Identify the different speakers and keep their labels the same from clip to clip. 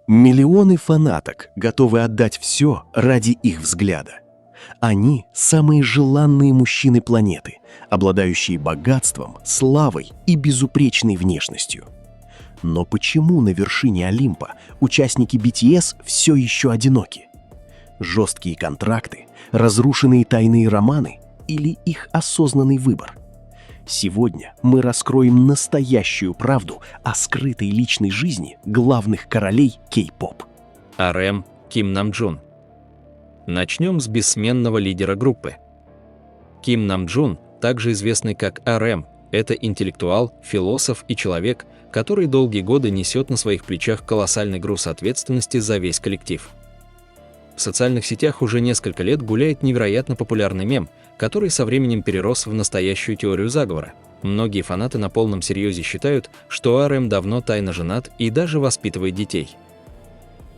Speaker 1: Миллионы фанаток готовы отдать все ради их взгляда. Они – самые желанные мужчины планеты, обладающие богатством, славой и безупречной внешностью. Но почему на вершине Олимпа участники BTS все еще одиноки? Жесткие контракты, разрушенные тайные романы или их осознанный выбор? Сегодня мы раскроем настоящую правду о скрытой личной жизни главных королей кей-поп.
Speaker 2: RM Ким Намджун. Начнем с бессменного лидера группы. Ким Намджун, также известный как RM, это интеллектуал, философ и человек, который долгие годы несет на своих плечах колоссальный груз ответственности за весь коллектив. В социальных сетях уже несколько лет гуляет невероятно популярный мем, который со временем перерос в настоящую теорию заговора. Многие фанаты на полном серьезе считают, что RM давно тайно женат и даже воспитывает детей.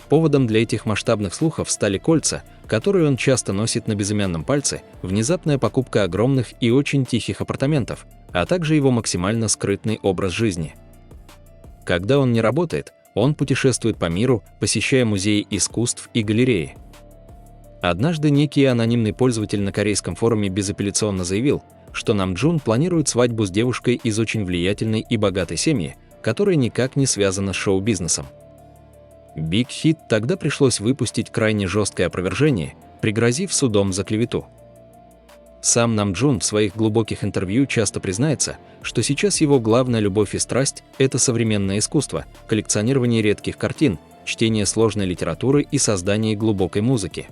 Speaker 2: Поводом для этих масштабных слухов стали кольца, которые он часто носит на безымянном пальце, внезапная покупка огромных и очень тихих апартаментов, а также его максимально скрытный образ жизни. Когда он не работает, он путешествует по миру, посещая музеи искусств и галереи. Однажды некий анонимный пользователь на корейском форуме безапелляционно заявил, что Намджун планирует свадьбу с девушкой из очень влиятельной и богатой семьи, которая никак не связана с шоу-бизнесом. Big Hit тогда пришлось выпустить крайне жесткое опровержение, пригрозив судом за клевету. Сам Намджун в своих глубоких интервью часто признается, что сейчас его главная любовь и страсть – это современное искусство, коллекционирование редких картин, чтение сложной литературы и создание глубокой музыки.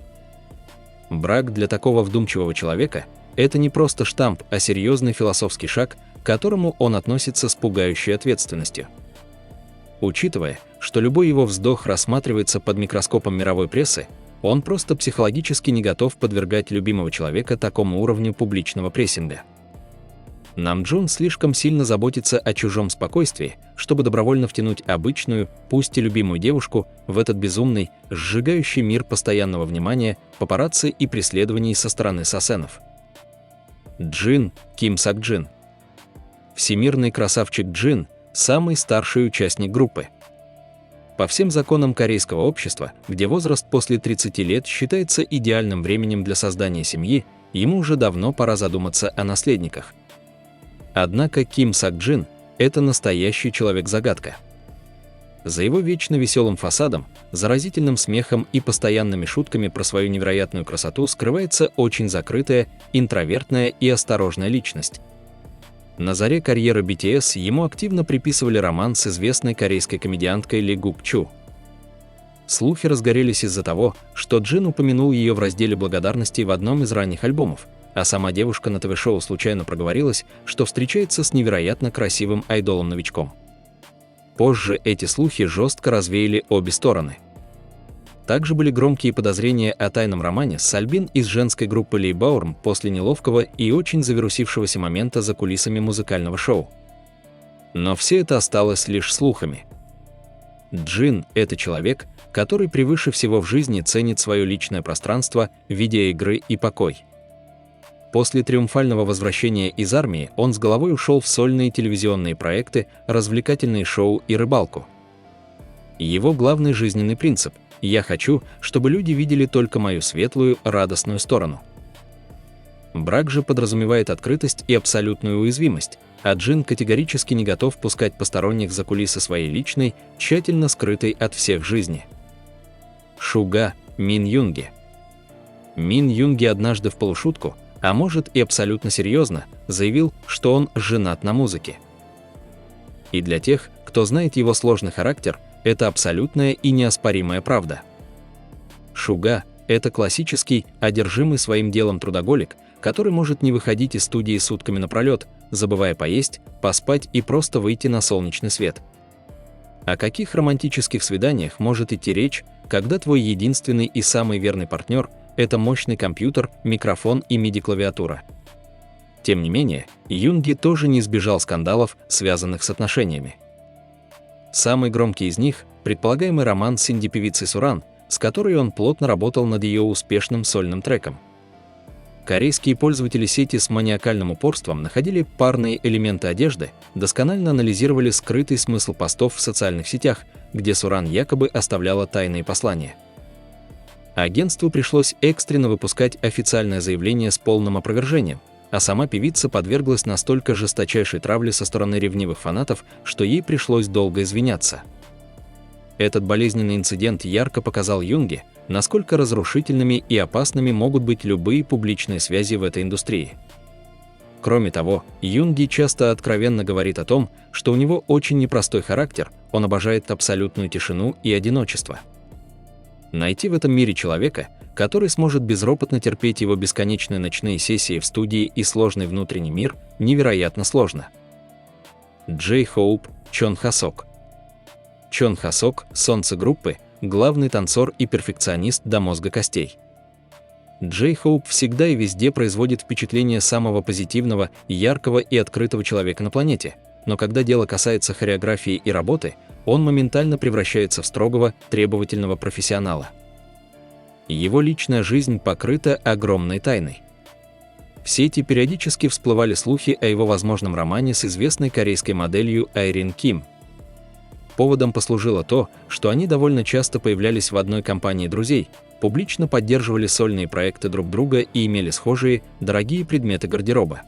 Speaker 2: Брак для такого вдумчивого человека – это не просто штамп, а серьезный философский шаг, к которому он относится с пугающей ответственностью. Учитывая, что любой его вздох рассматривается под микроскопом мировой прессы, он просто психологически не готов подвергать любимого человека такому уровню публичного прессинга. Намджун слишком сильно заботится о чужом спокойствии, чтобы добровольно втянуть обычную, пусть и любимую девушку, в этот безумный, сжигающий мир постоянного внимания, папарацци и преследований со стороны сасенов. Джин Ким Сак Джин. Всемирный красавчик Джин – самый старший участник группы. По всем законам корейского общества, где возраст после 30 лет считается идеальным временем для создания семьи, ему уже давно пора задуматься о наследниках. Однако Ким Сак Джин – это настоящий человек-загадка. За его вечно веселым фасадом, заразительным смехом и постоянными шутками про свою невероятную красоту скрывается очень закрытая, интровертная и осторожная личность. На заре карьеры BTS ему активно приписывали роман с известной корейской комедианткой Ли Гук Чу. Слухи разгорелись из-за того, что Джин упомянул ее в разделе благодарности в одном из ранних альбомов, а сама девушка на ТВ-шоу случайно проговорилась, что встречается с невероятно красивым айдолом-новичком. Позже эти слухи жестко развеяли обе стороны. Также были громкие подозрения о тайном романе с Сальбин из женской группы Ли Баурм после неловкого и очень завирусившегося момента за кулисами музыкального шоу. Но все это осталось лишь слухами. Джин – это человек, который превыше всего в жизни ценит свое личное пространство, видеоигры и покой. После триумфального возвращения из армии он с головой ушел в сольные телевизионные проекты, развлекательные шоу и рыбалку. Его главный жизненный принцип – «Я хочу, чтобы люди видели только мою светлую, радостную сторону». Брак же подразумевает открытость и абсолютную уязвимость, а Джин категорически не готов пускать посторонних за кулисы своей личной, тщательно скрытой от всех жизни. Шуга Мин Юнги. Мин Юнги однажды в полушутку, а может и абсолютно серьезно, заявил, что он женат на музыке. И для тех, кто знает его сложный характер, это абсолютная и неоспоримая правда. Шуга – это классический, одержимый своим делом трудоголик, который может не выходить из студии сутками напролет, забывая поесть, поспать и просто выйти на солнечный свет. О каких романтических свиданиях может идти речь, когда твой единственный и самый верный партнер – это мощный компьютер, микрофон и MIDI-клавиатура? Тем не менее, Юнги тоже не избежал скандалов, связанных с отношениями. Самый громкий из них – предполагаемый роман с инди-певицей Суран, с которой он плотно работал над ее успешным сольным треком. Корейские пользователи сети с маниакальным упорством находили парные элементы одежды, досконально анализировали скрытый смысл постов в социальных сетях, где Суран якобы оставляла тайные послания. Агентству пришлось экстренно выпускать официальное заявление с полным опровержением, а сама певица подверглась настолько жесточайшей травле со стороны ревнивых фанатов, что ей пришлось долго извиняться. Этот болезненный инцидент ярко показал Юнге, насколько разрушительными и опасными могут быть любые публичные связи в этой индустрии. Кроме того, Юнги часто откровенно говорит о том, что у него очень непростой характер, он обожает абсолютную тишину и одиночество. Найти в этом мире человека, который сможет безропотно терпеть его бесконечные ночные сессии в студии и сложный внутренний мир, невероятно сложно. Джей Хоуп, Чон Хасок. Чон Хасок – солнце группы, главный танцор и перфекционист до мозга костей. Джей Хоуп всегда и везде производит впечатление самого позитивного, яркого и открытого человека на планете, но когда дело касается хореографии и работы, он моментально превращается в строгого, требовательного профессионала. Его личная жизнь покрыта огромной тайной. В сети периодически всплывали слухи о его возможном романе с известной корейской моделью Айрин Ким. Поводом послужило то, что они довольно часто появлялись в одной компании друзей, публично поддерживали сольные проекты друг друга и имели схожие, дорогие предметы гардероба.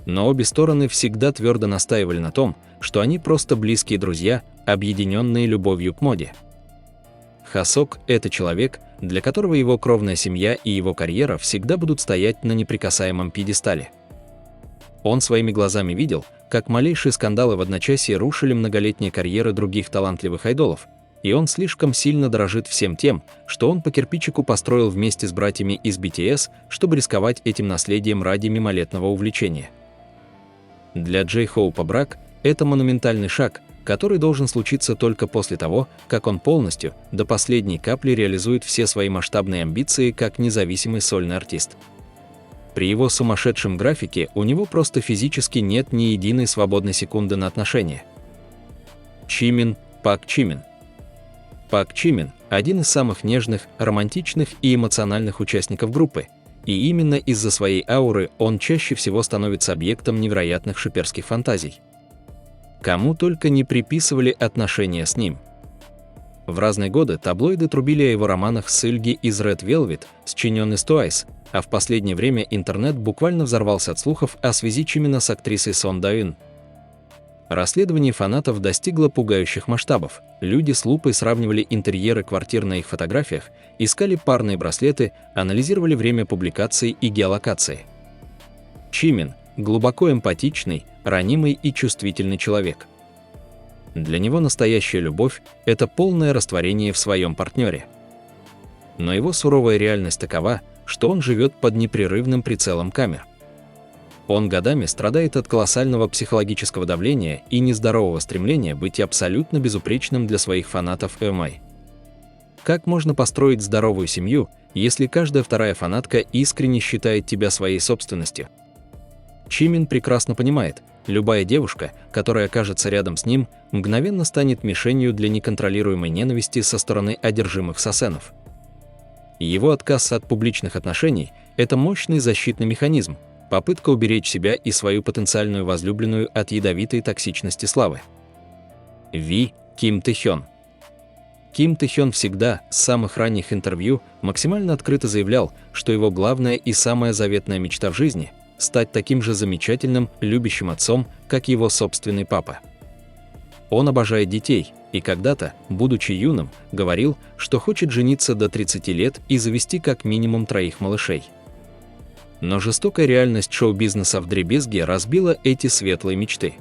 Speaker 2: Но обе стороны всегда твердо настаивали на том, что они просто близкие друзья, объединенные любовью к моде. Хасок – это человек, для которого его кровная семья и его карьера всегда будут стоять на неприкасаемом пьедестале. Он своими глазами видел, как малейшие скандалы в одночасье рушили многолетние карьеры других талантливых айдолов, и он слишком сильно дорожит всем тем, что он по кирпичику построил вместе с братьями из BTS, чтобы рисковать этим наследием ради мимолетного увлечения. Для Джей Хоупа брак – это монументальный шаг, который должен случиться только после того, как он полностью, до последней капли реализует все свои масштабные амбиции как независимый сольный артист. При его сумасшедшем графике у него просто физически нет ни единой свободной секунды на отношения. Чимин, Пак Чимин. Пак Чимин – один из самых нежных, романтичных и эмоциональных участников группы, и именно из-за своей ауры он чаще всего становится объектом невероятных шиперских фантазий. Кому только не приписывали отношения с ним. В разные годы таблоиды трубили о его романах с Ильги из Red Velvet, сочиненный с Twice, а в последнее время интернет буквально взорвался от слухов о связи Чимина с актрисой Сон Да Ин. Расследование фанатов достигло пугающих масштабов. Люди с лупой сравнивали интерьеры квартир на их фотографиях, искали парные браслеты, анализировали время публикации и геолокации. Чимин – глубоко эмпатичный, ранимый и чувствительный человек. Для него настоящая любовь – это полное растворение в своем партнере. Но его суровая реальность такова, что он живет под непрерывным прицелом камер. Он годами страдает от колоссального психологического давления и нездорового стремления быть абсолютно безупречным для своих фанатов МИ. Как можно построить здоровую семью, если каждая вторая фанатка искренне считает тебя своей собственностью? Чимин прекрасно понимает, любая девушка, которая окажется рядом с ним, мгновенно станет мишенью для неконтролируемой ненависти со стороны одержимых сосенов. Его отказ от публичных отношений – это мощный защитный механизм, попытка уберечь себя и свою потенциальную возлюбленную от ядовитой токсичности славы. Ви Ким Тэхён. Ким Тэхён всегда, с самых ранних интервью, максимально открыто заявлял, что его главная и самая заветная мечта в жизни – стать таким же замечательным, любящим отцом, как его собственный папа. Он обожает детей и когда-то, будучи юным, говорил, что хочет жениться до 30 лет и завести как минимум 3 малышей. Но жестокая реальность шоу-бизнеса вдребезги разбила эти светлые мечты.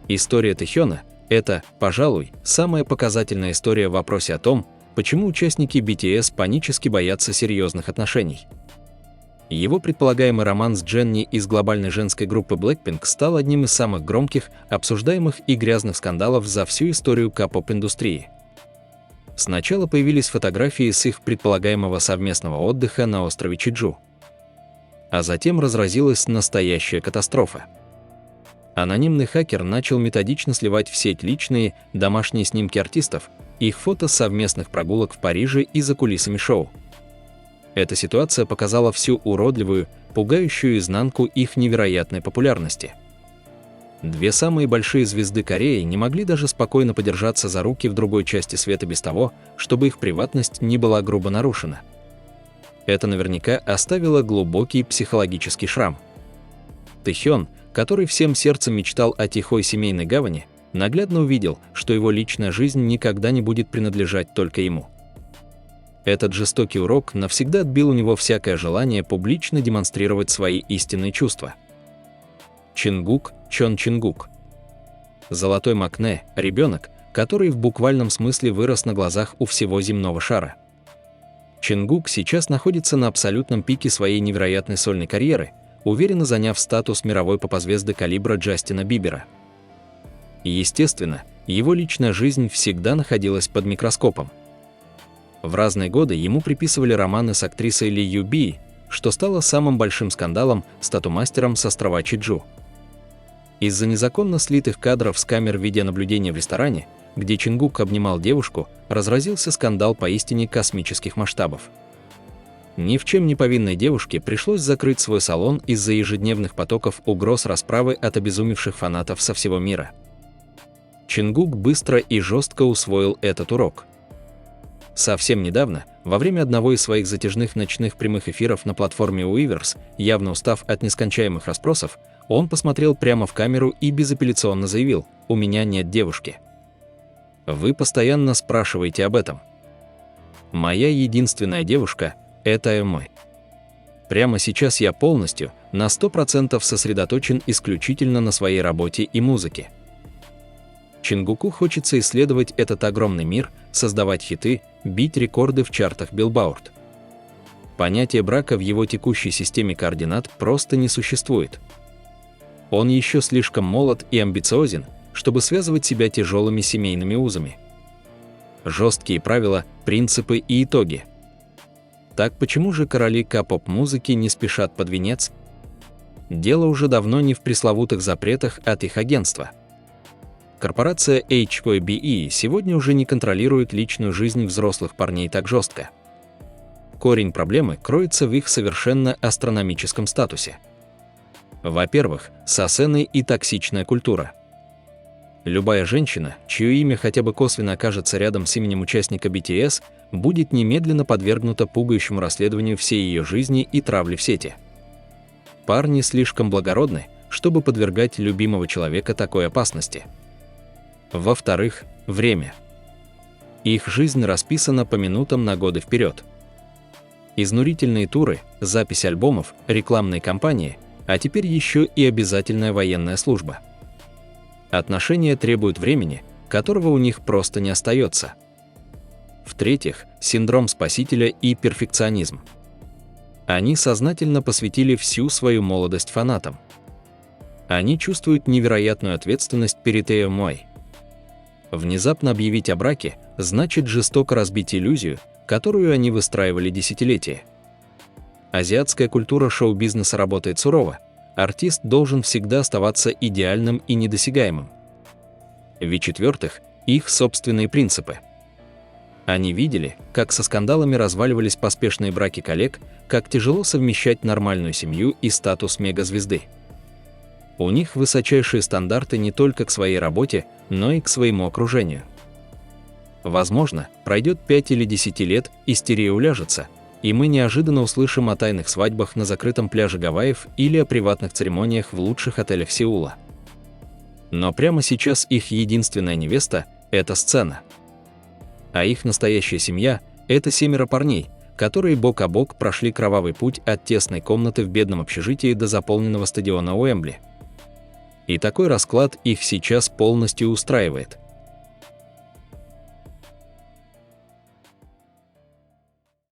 Speaker 2: История Тэхёна – это, пожалуй, самая показательная история в вопросе о том, почему участники BTS панически боятся серьезных отношений. Его предполагаемый роман с Дженни из глобальной женской группы Blackpink стал одним из самых громких, обсуждаемых и грязных скандалов за всю историю К-поп-индустрии. Сначала появились фотографии с их предполагаемого совместного отдыха на острове Чеджу. А затем разразилась настоящая катастрофа. Анонимный хакер начал методично сливать в сеть личные, домашние снимки артистов, их фото совместных прогулок в Париже и за кулисами шоу. Эта ситуация показала всю уродливую, пугающую изнанку их невероятной популярности. Две самые большие звезды Кореи не могли даже спокойно подержаться за руки в другой части света без того, чтобы их приватность не была грубо нарушена. Это наверняка оставило глубокий психологический шрам. Тэхён, который всем сердцем мечтал о тихой семейной гавани, наглядно увидел, что его личная жизнь никогда не будет принадлежать только ему. Этот жестокий урок навсегда отбил у него всякое желание публично демонстрировать свои истинные чувства. Чингук, Чон Чингук. Золотой Макне – ребенок, который в буквальном смысле вырос на глазах у всего земного шара. Чингук сейчас находится на абсолютном пике своей невероятной сольной карьеры, уверенно заняв статус мировой поп-звезды калибра Джастина Бибера. И, естественно, его личная жизнь всегда находилась под микроскопом. В разные годы ему приписывали романы с актрисой Ли Ю Би, что стало самым большим скандалом с тату-мастером с острова Чеджу. Из-за незаконно слитых кадров с камер видеонаблюдения в ресторане, где Чингук обнимал девушку, разразился скандал поистине космических масштабов. Ни в чем не повинной девушке пришлось закрыть свой салон из-за ежедневных потоков угроз расправы от обезумевших фанатов со всего мира. Чингук быстро и жестко усвоил этот урок. Совсем недавно, во время одного из своих затяжных ночных прямых эфиров на платформе Уиверс, явно устав от нескончаемых расспросов, он посмотрел прямо в камеру и безапелляционно заявил: «У меня нет девушки. Вы постоянно спрашиваете об этом. Моя единственная девушка – это мой. Прямо сейчас я полностью, на 100% сосредоточен исключительно на своей работе и музыке». Чингуку хочется исследовать этот огромный мир, создавать хиты, бить рекорды в чартах Billboard. Понятие брака в его текущей системе координат просто не существует. Он еще слишком молод и амбициозен, чтобы связывать себя тяжелыми семейными узами. Жесткие правила, принципы и итоги. Так почему же короли К-поп-музыки не спешат под венец? Дело уже давно не в пресловутых запретах от их агентства. Корпорация HYBE сегодня уже не контролирует личную жизнь взрослых парней так жестко. Корень проблемы кроется в их совершенно астрономическом статусе. Во-первых, сосены и токсичная культура. Любая женщина, чье имя хотя бы косвенно окажется рядом с именем участника BTS, будет немедленно подвергнута пугающему расследованию всей ее жизни и травле в сети. Парни слишком благородны, чтобы подвергать любимого человека такой опасности. Во-вторых, время. Их жизнь расписана по минутам на годы вперед. Изнурительные туры, запись альбомов, рекламные кампании, а теперь еще и обязательная военная служба. Отношения требуют времени, которого у них просто не остается. В-третьих, синдром спасителя и перфекционизм. Они сознательно посвятили всю свою молодость фанатам. Они чувствуют невероятную ответственность перед EMI. Внезапно объявить о браке значит жестоко разбить иллюзию, которую они выстраивали десятилетия. Азиатская культура шоу-бизнеса работает сурово. Артист должен всегда оставаться идеальным и недосягаемым. В-четвертых, их собственные принципы. Они видели, как со скандалами разваливались поспешные браки коллег, как тяжело совмещать нормальную семью и статус мегазвезды. У них высочайшие стандарты не только к своей работе, но и к своему окружению. Возможно, пройдет 5 или 10 лет, истерия уляжется, и мы неожиданно услышим о тайных свадьбах на закрытом пляже Гавайев или о приватных церемониях в лучших отелях Сеула. Но прямо сейчас их единственная невеста – это сцена. А их настоящая семья – это 7 парней, которые бок о бок прошли кровавый путь от тесной комнаты в бедном общежитии до заполненного стадиона Уэмбли. И такой расклад их сейчас полностью устраивает.